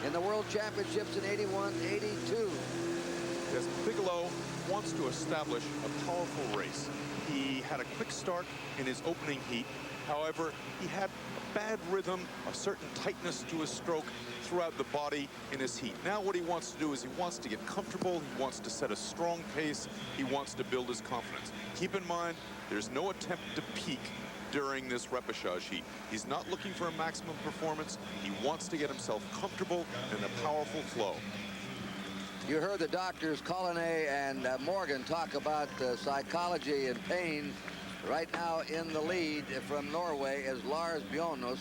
in the World Championships in 81, 82. Yes, Bigelow wants to establish a powerful race. He had a quick start in his opening heat. However, he had a bad rhythm, a certain tightness to his stroke throughout the body in his heat. Now what he wants to do is he wants to get comfortable, he wants to set a strong pace, he wants to build his confidence. Keep in mind, there's no attempt to peak during this repechage heat. He's not looking for a maximum performance. He wants to get himself comfortable in a powerful flow. You heard the doctors, Collinet and Morgan, talk about psychology and pain. Right now in the lead from Norway is Lars Bjornås,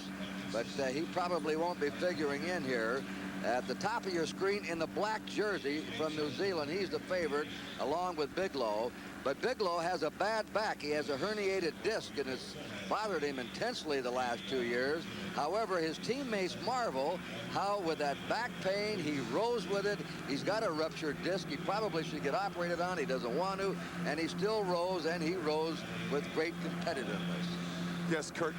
but he probably won't be figuring in here. At the top of your screen in the black jersey from New Zealand, he's the favorite along with Bigelow. But Bigelow has a bad back. He has a herniated disc and it's bothered him intensely the last 2 years. However, his teammates marvel how with that back pain, he rose with it. He's got a ruptured disc. He probably should get operated on. He doesn't want to, and he still rose, and he rose with great competitiveness. Yes, Kurt.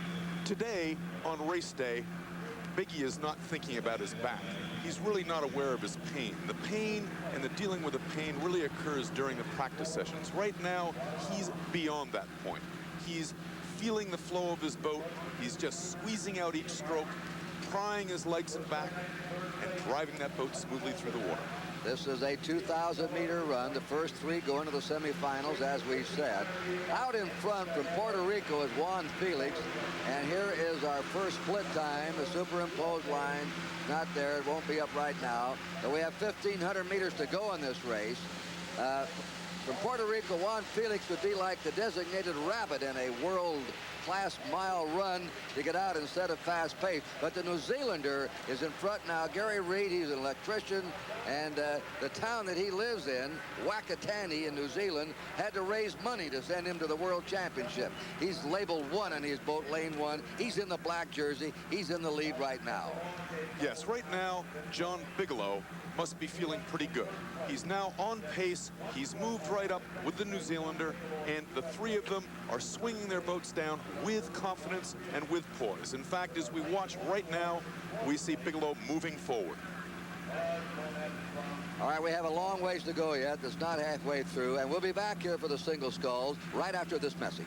Today, on race day, Biggie is not thinking about his back. He's really not aware of his pain. The pain and the dealing with the pain really occurs during the practice sessions. Right now, he's beyond that point. He's feeling the flow of his boat. He's just squeezing out each stroke, prying his legs and back, and driving that boat smoothly through the water. This is a 2,000-meter run. The first three go into the semifinals, as we said. Out in front from Puerto Rico is Juan Felix. And here is our first split time. The superimposed line, not there. It won't be up right now. But we have 1,500 meters to go in this race. From Puerto Rico, Juan Felix would be like the designated rabbit in a world-class mile run to get out instead of fast pace. But the New Zealander is in front now. Gary Reid, he's an electrician, and the town that he lives in, Wakatani in New Zealand, had to raise money to send him to the World Championship. He's labeled 1 in his boat, lane 1. He's in the black jersey. He's in the lead right now. Yes, right now, John Bigelow must be feeling pretty good. He's now on pace. He's moved right up with the New Zealander, and the three of them are swinging their boats down with confidence and with poise. In fact, as we watch right now, we see Bigelow moving forward. All right, we have a long ways to go yet. It's not halfway through, and we'll be back here for the single sculls right after this message.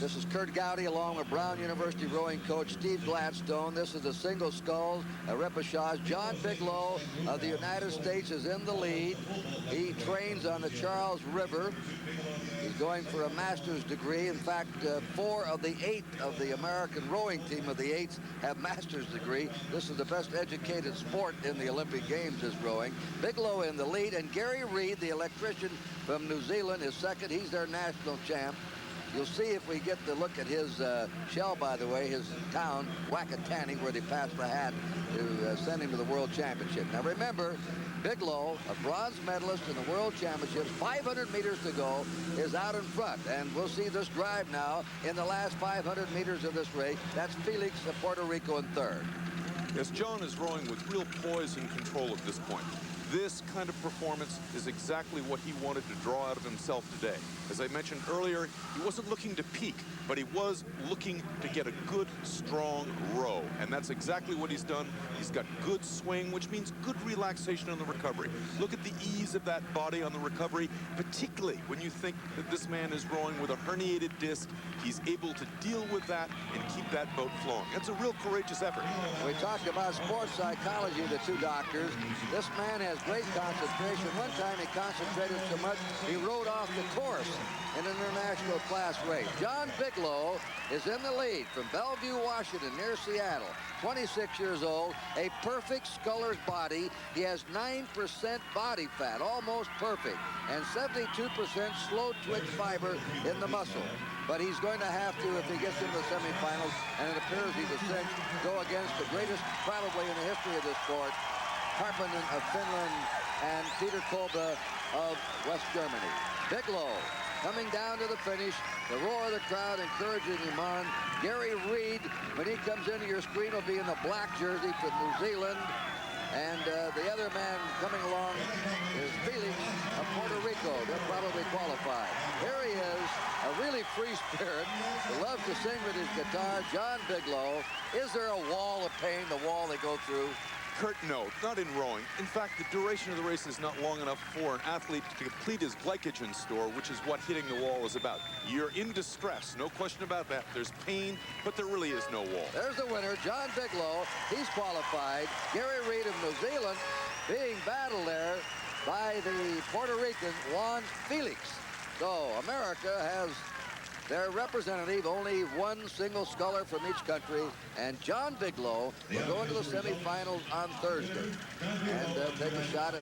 This is Kurt Gowdy along with Brown University rowing coach Steve Gladstone. This is the single sculls, a repechage. John Bigelow of the United States is in the lead. He trains on the Charles River. He's going for a master's degree. In fact, 4 of the 8 of the American rowing team of the 8s have master's degree. This is the best educated sport in the Olympic Games is rowing. Bigelow in the lead, and Gary Reid, the electrician from New Zealand, is second. He's their national champ. You'll see if we get to look at his shell, by the way, his town, Wakatani, where they passed the hat to send him to the World Championship. Now remember, Bigelow, a bronze medalist in the World Championships, 500 meters to go, is out in front. And we'll see this drive now in the last 500 meters of this race. That's Felix of Puerto Rico in third. Yes, John is rowing with real poise and control at this point. This kind of performance is exactly what he wanted to draw out of himself today. As I mentioned earlier, he wasn't looking to peak, but he was looking to get a good, strong row. And that's exactly what he's done. He's got good swing, which means good relaxation on the recovery. Look at the ease of that body on the recovery, particularly when you think that this man is rowing with a herniated disc. He's able to deal with that and keep that boat flowing. That's a real courageous effort. We talked about sports psychology, the two doctors. This man has great concentration. One time he concentrated so much he rode off the course in an international class race. John Bigelow is in the lead from Bellevue, Washington, near Seattle. 26 years old, a perfect sculler's body. He has 9% body fat, almost perfect, and 72% slow twitch fiber in the muscle. But he's going to have to, if he gets into the semifinals, and it appears he's a cinch, go against the greatest probably in the history of this sport, Harpinen of Finland and Peter Kolbe of West Germany. Bigelow coming down to the finish. The roar of the crowd encouraging him on. Gary Reid, when he comes into your screen, will be in the black jersey from New Zealand. And the other man coming along is Felix of Puerto Rico. They'll probably qualify. Here he is, a really free spirit who loves to sing with his guitar, John Bigelow. Is there a wall of pain, the wall they go through? Kurt, no, not in rowing. In fact, the duration of the race is not long enough for an athlete to complete his glycogen store, which is what hitting the wall is about. You're in distress, no question about that. There's pain, but there really is no wall. There's the winner, John Bigelow. He's qualified. Gary Reed of New Zealand being battled there by the Puerto Rican Juan Felix. So America has their representative, only one single sculler from each country, and John Bigelow will go into the semifinals on Thursday and take a shot at